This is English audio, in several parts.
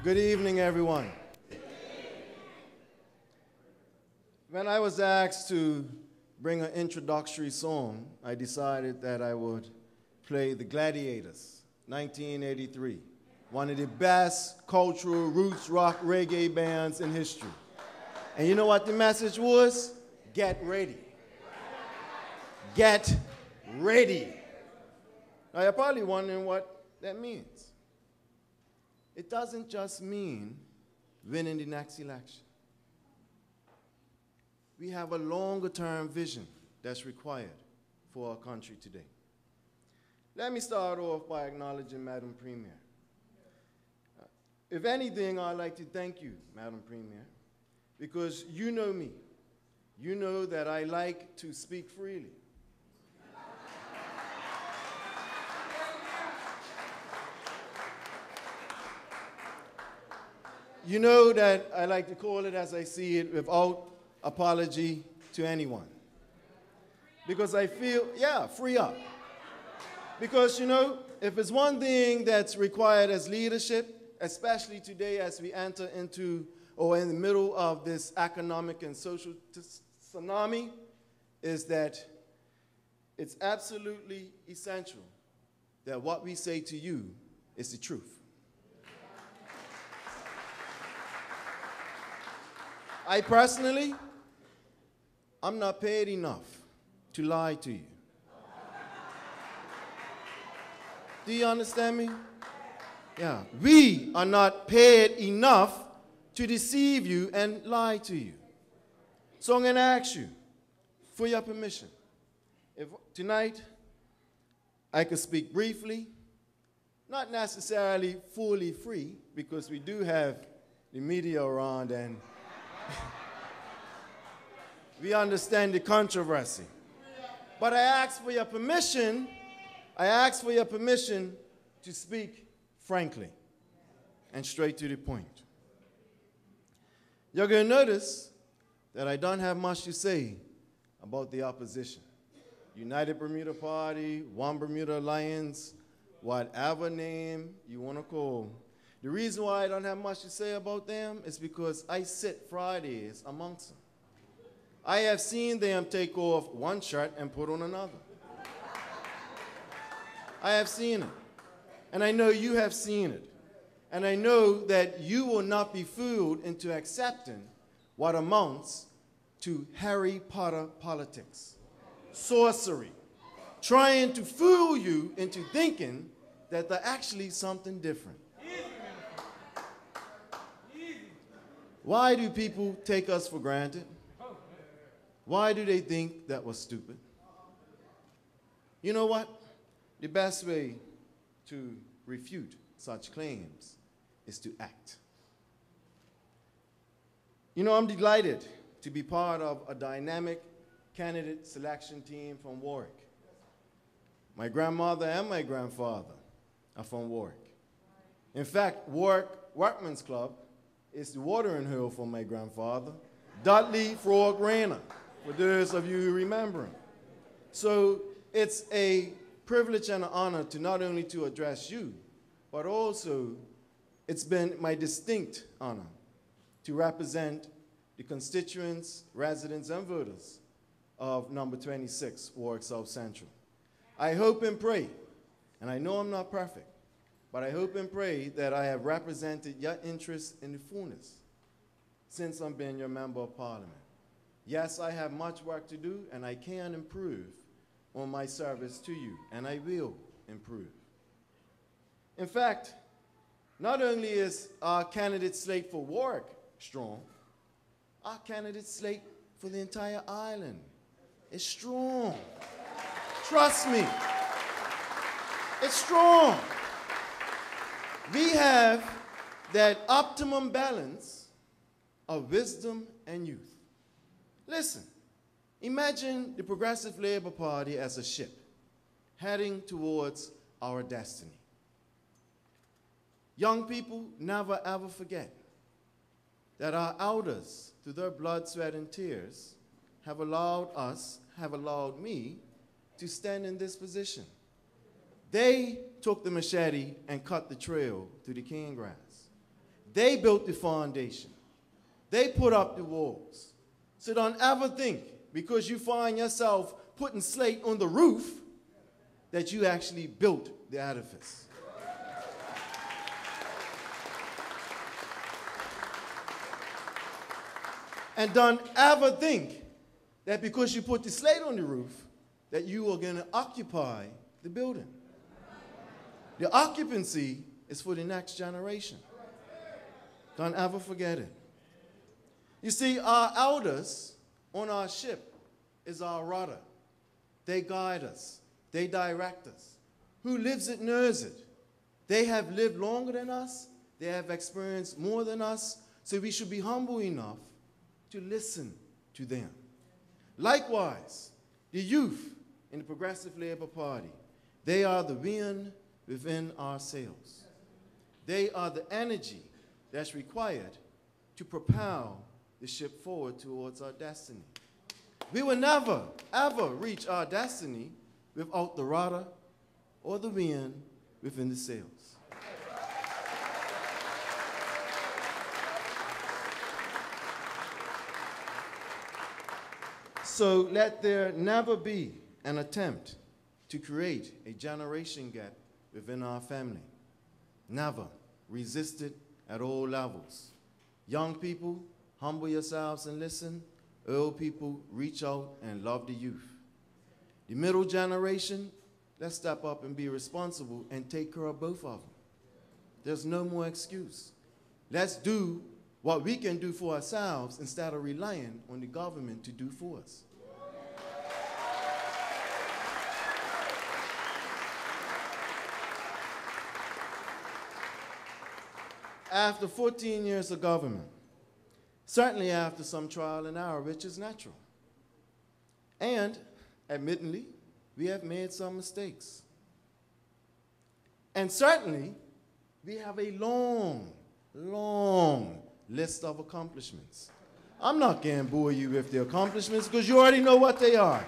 Good evening, everyone. When I was asked to bring an introductory song, I decided that I would play The Gladiators, 1983, one of the best cultural roots rock reggae bands in history. And you know what the message was? Get ready. Get ready. Now you're probably wondering what that means. It doesn't just mean winning the next election. We have a longer-term vision that's required for our country today. Let me start off by acknowledging Madam Premier. If anything, I'd like to thank you, Madam Premier, because you know me. You know that I like to speak freely. You know that I like to call it as I see it, without apology to anyone. Because I feel, free up. Because, you know, if it's one thing that's required as leadership, especially today as we enter into or in the middle of this economic and social tsunami, is that it's absolutely essential that what we say to you is the truth. I personally, I'm not paid enough to lie to you. Do you understand me? Yeah. We are not paid enough to deceive you and lie to you. So I'm going to ask you for your permission. If tonight I could speak briefly, not necessarily fully free, because we do have the media around and we understand the controversy. But I ask for your permission to speak frankly and straight to the point. You're going to notice that I don't have much to say about the opposition. United Bermuda Party, One Bermuda Alliance, whatever name you want to call. The reason why I don't have much to say about them is because I sit Fridays amongst them. I have seen them take off one shirt and put on another. I have seen it. And I know you have seen it. And I know that you will not be fooled into accepting what amounts to Harry Potter politics, sorcery, trying to fool you into thinking that they're actually something different. Why do people take us for granted? Why do they think that we're stupid? You know what? The best way to refute such claims is to act. You know, I'm delighted to be part of a dynamic candidate selection team from Warwick. My grandmother and my grandfather are from Warwick. In fact, Warwick Workmen's Club is the watering hole for my grandfather, Dudley Frog Rayner, for those of you who remember him. So it's a privilege and an honor to not only to address you, but also it's been my distinct honor to represent the constituents, residents, and voters of number 26, Warwick South Central. I hope and pray, and I know I'm not perfect, but I hope and pray that I have represented your interests in the fullness since I'm being your member of parliament. Yes, I have much work to do, and I can improve on my service to you, and I will improve. In fact, not only is our candidate slate for Warwick strong, our candidate slate for the entire island is strong. Trust me, it's strong. We have that optimum balance of wisdom and youth. Listen, imagine the Progressive Labor Party as a ship heading towards our destiny. Young people never ever forget that our elders, through their blood, sweat, and tears, have allowed me to stand in this position. They took the machete and cut the trail through the cane grass. They built the foundation. They put up the walls. So don't ever think, because you find yourself putting slate on the roof, that you actually built the edifice. And don't ever think that because you put the slate on the roof, that you are going to occupy the building. The occupancy is for the next generation. Don't ever forget it. You see, our elders on our ship is our rudder. They guide us. They direct us. Who lives it knows it. They have lived longer than us. They have experienced more than us. So we should be humble enough to listen to them. Likewise, the youth in the Progressive Labor Party, they are the wind within our sails. They are the energy that's required to propel the ship forward towards our destiny. We will never, ever reach our destiny without the rudder or the wind within the sails. So let there never be an attempt to create a generation gap within our family. Never. Resist it at all levels. Young people, humble yourselves and listen. Old people, reach out and love the youth. The middle generation, let's step up and be responsible and take care of both of them. There's no more excuse. Let's do what we can do for ourselves instead of relying on the government to do for us. After 14 years of government, certainly after some trial and error, which is natural, and admittedly, we have made some mistakes. And certainly, we have a long, long list of accomplishments. I'm not going to bore you with the accomplishments because you already know what they are.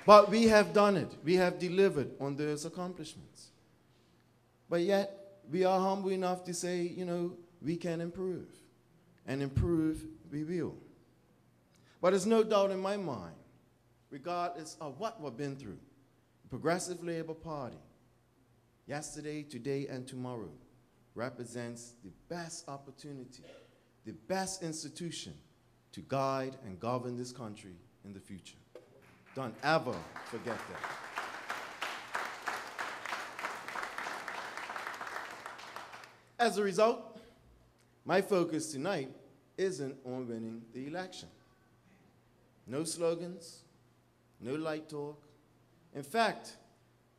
But we have done it. We have delivered on those accomplishments. But yet, we are humble enough to say, you know, we can improve. And improve we will. But there's no doubt in my mind, regardless of what we've been through, the Progressive Labor Party, yesterday, today, and tomorrow, represents the best opportunity, the best institution to guide and govern this country in the future. Don't ever forget that. As a result, my focus tonight isn't on winning the election. No slogans, no light talk. In fact,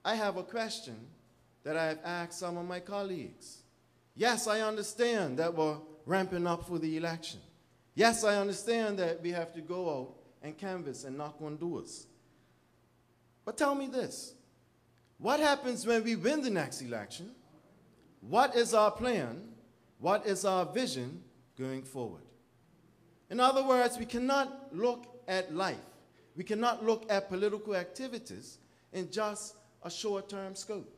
I have a question that I have asked some of my colleagues. Yes, I understand that we're ramping up for the election. Yes, I understand that we have to go out and canvass and knock on doors. But tell me this, what happens when we win the next election? What is our plan? What is our vision going forward? In other words, we cannot look at life. We cannot look at political activities in just a short-term scope.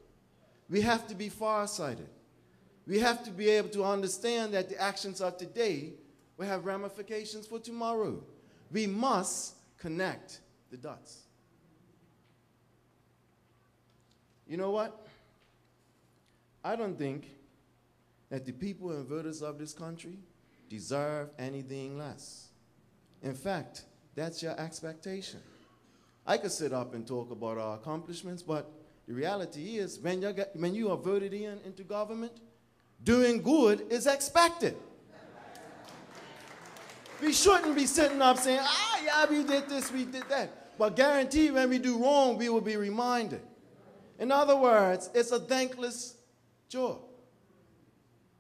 We have to be farsighted. We have to be able to understand that the actions of today will have ramifications for tomorrow. We must connect the dots. You know what? I don't think that the people and voters of this country deserve anything less. In fact, that's your expectation. I could sit up and talk about our accomplishments, but the reality is when you are voted into government, doing good is expected. We shouldn't be sitting up saying, yeah, we did this, we did that. But guaranteed when we do wrong, we will be reminded. In other words, it's a thankless job.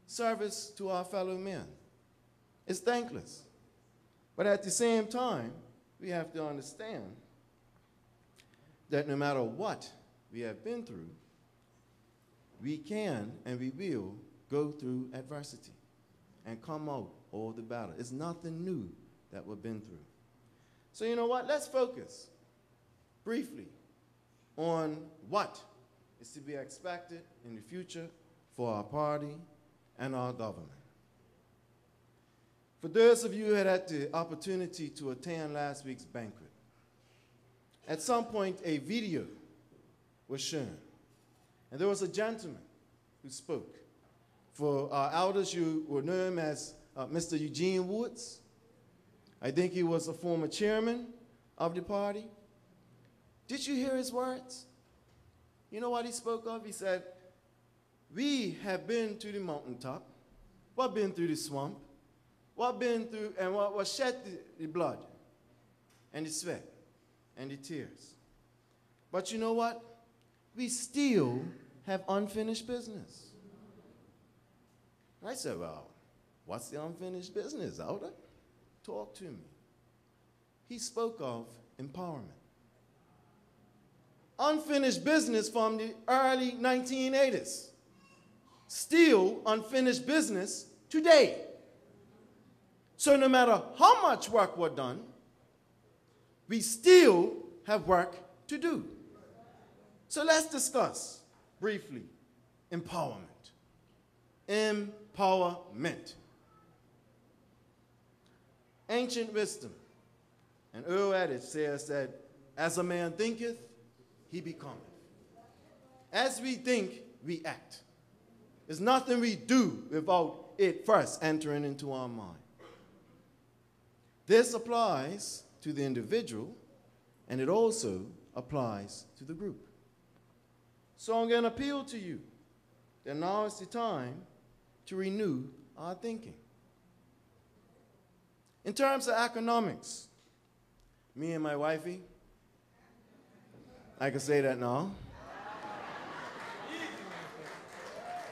Service to our fellow men. It's thankless. But at the same time, we have to understand that no matter what we have been through, we can and we will go through adversity and come out all the better. It's nothing new that we've been through. So you know what? Let's focus briefly on what is to be expected in the future for our party and our government. For those of you who had the opportunity to attend last week's banquet, at some point a video was shown, and there was a gentleman who spoke. For our elders, you will know him as Mr. Eugene Woods. I think he was a former chairman of the party. Did you hear his words? You know what he spoke of? He said, we have been to the mountaintop, what been through the swamp, what been through and what shed the blood and the sweat and the tears. But you know what? We still have unfinished business. And I said, well, what's the unfinished business, Elder? Talk to me. He spoke of empowerment. Unfinished business from the early 1980s. Still unfinished business today. So no matter how much work was done, we still have work to do. So let's discuss briefly empowerment. Empowerment. Ancient wisdom, an old adage says that as a man thinketh, he becometh. As we think, we act. There's nothing we do without it first entering into our mind. This applies to the individual, and it also applies to the group. So I'm going to appeal to you that now is the time to renew our thinking. In terms of economics, me and my wifey, I can say that now.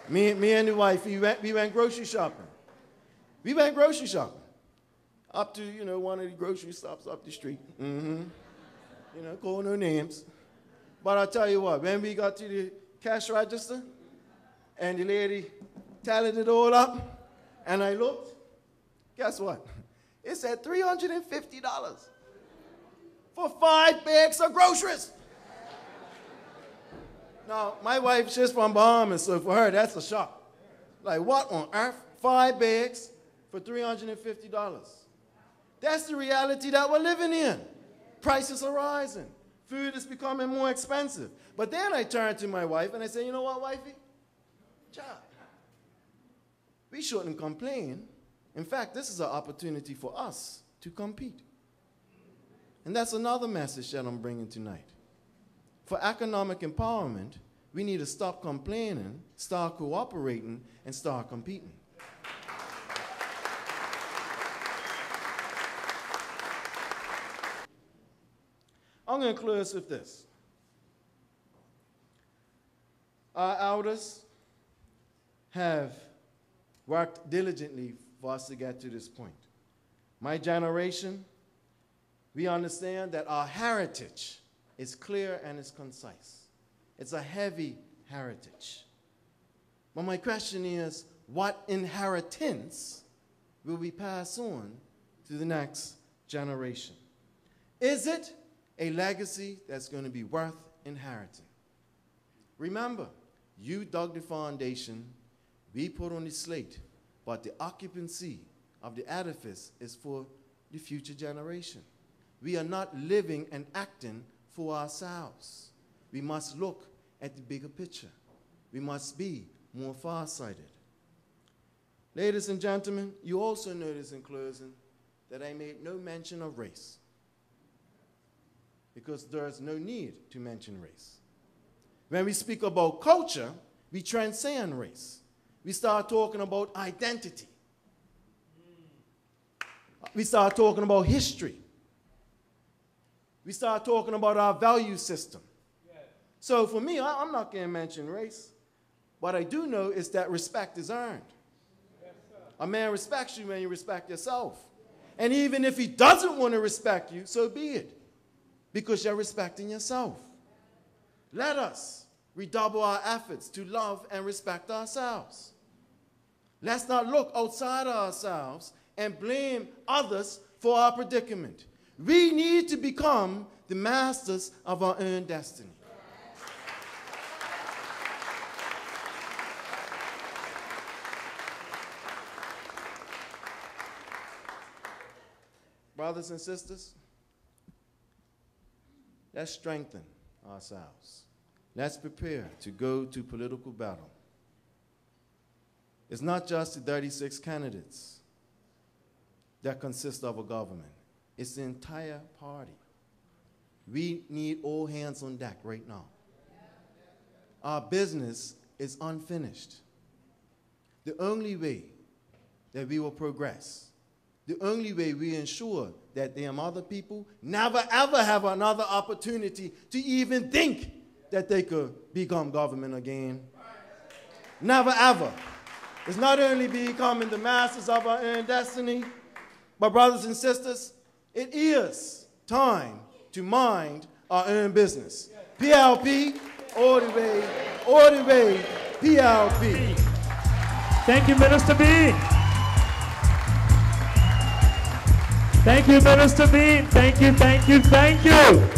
Me and the wifey, we went grocery shopping. We went grocery shopping. Up to, one of the grocery stops up the street. Call no names. But I'll tell you what, when we got to the cash register, and the lady tallied it all up, and I looked, guess what? It said $350 for 5 bags of groceries. Now, my wife, she's from Bahamas, so for her, that's a shock. Like, what on earth? 5 bags for $350. That's the reality that we're living in. Prices are rising. Food is becoming more expensive. But then I turned to my wife and I said, you know what, wifey? Child, we shouldn't complain. In fact, this is an opportunity for us to compete. And that's another message that I'm bringing tonight. For economic empowerment, we need to stop complaining, start cooperating, and start competing. I'm going to close with this. Our elders have worked diligently for us to get to this point. My generation, we understand that our heritage is clear and it's concise. It's a heavy heritage. But my question is, what inheritance will we pass on to the next generation? Is it a legacy that's going to be worth inheriting? Remember, you dug the foundation, we put on the slate, but the occupancy of the edifice is for the future generation. We are not living and acting for ourselves. We must look at the bigger picture. We must be more farsighted. Ladies and gentlemen, you also notice in closing that I made no mention of race, because there's no need to mention race. When we speak about culture, we transcend race. We start talking about identity. We start talking about history. We start talking about our value system. Yes. So for me, I'm not going to mention race. What I do know is that respect is earned. Yes, a man respects you when you respect yourself. And even if he doesn't want to respect you, so be it, because you're respecting yourself. Let us redouble our efforts to love and respect ourselves. Let's not look outside ourselves and blame others for our predicament. We need to become the masters of our own destiny. brothers and sisters, let's strengthen ourselves. Let's prepare to go to political battle. It's not just the 36 candidates that consist of a government. It's the entire party. We need all hands on deck right now. Our business is unfinished. The only way that we will progress, the only way we ensure that them other people never ever have another opportunity to even think that they could become government again. Never ever. It's not only becoming the masters of our own destiny, but brothers and sisters, it is time to mind our own business. PLP, all the way, PLP. Thank you, Minister Bean. Thank you, Minister Bean. Thank you, thank you, thank you.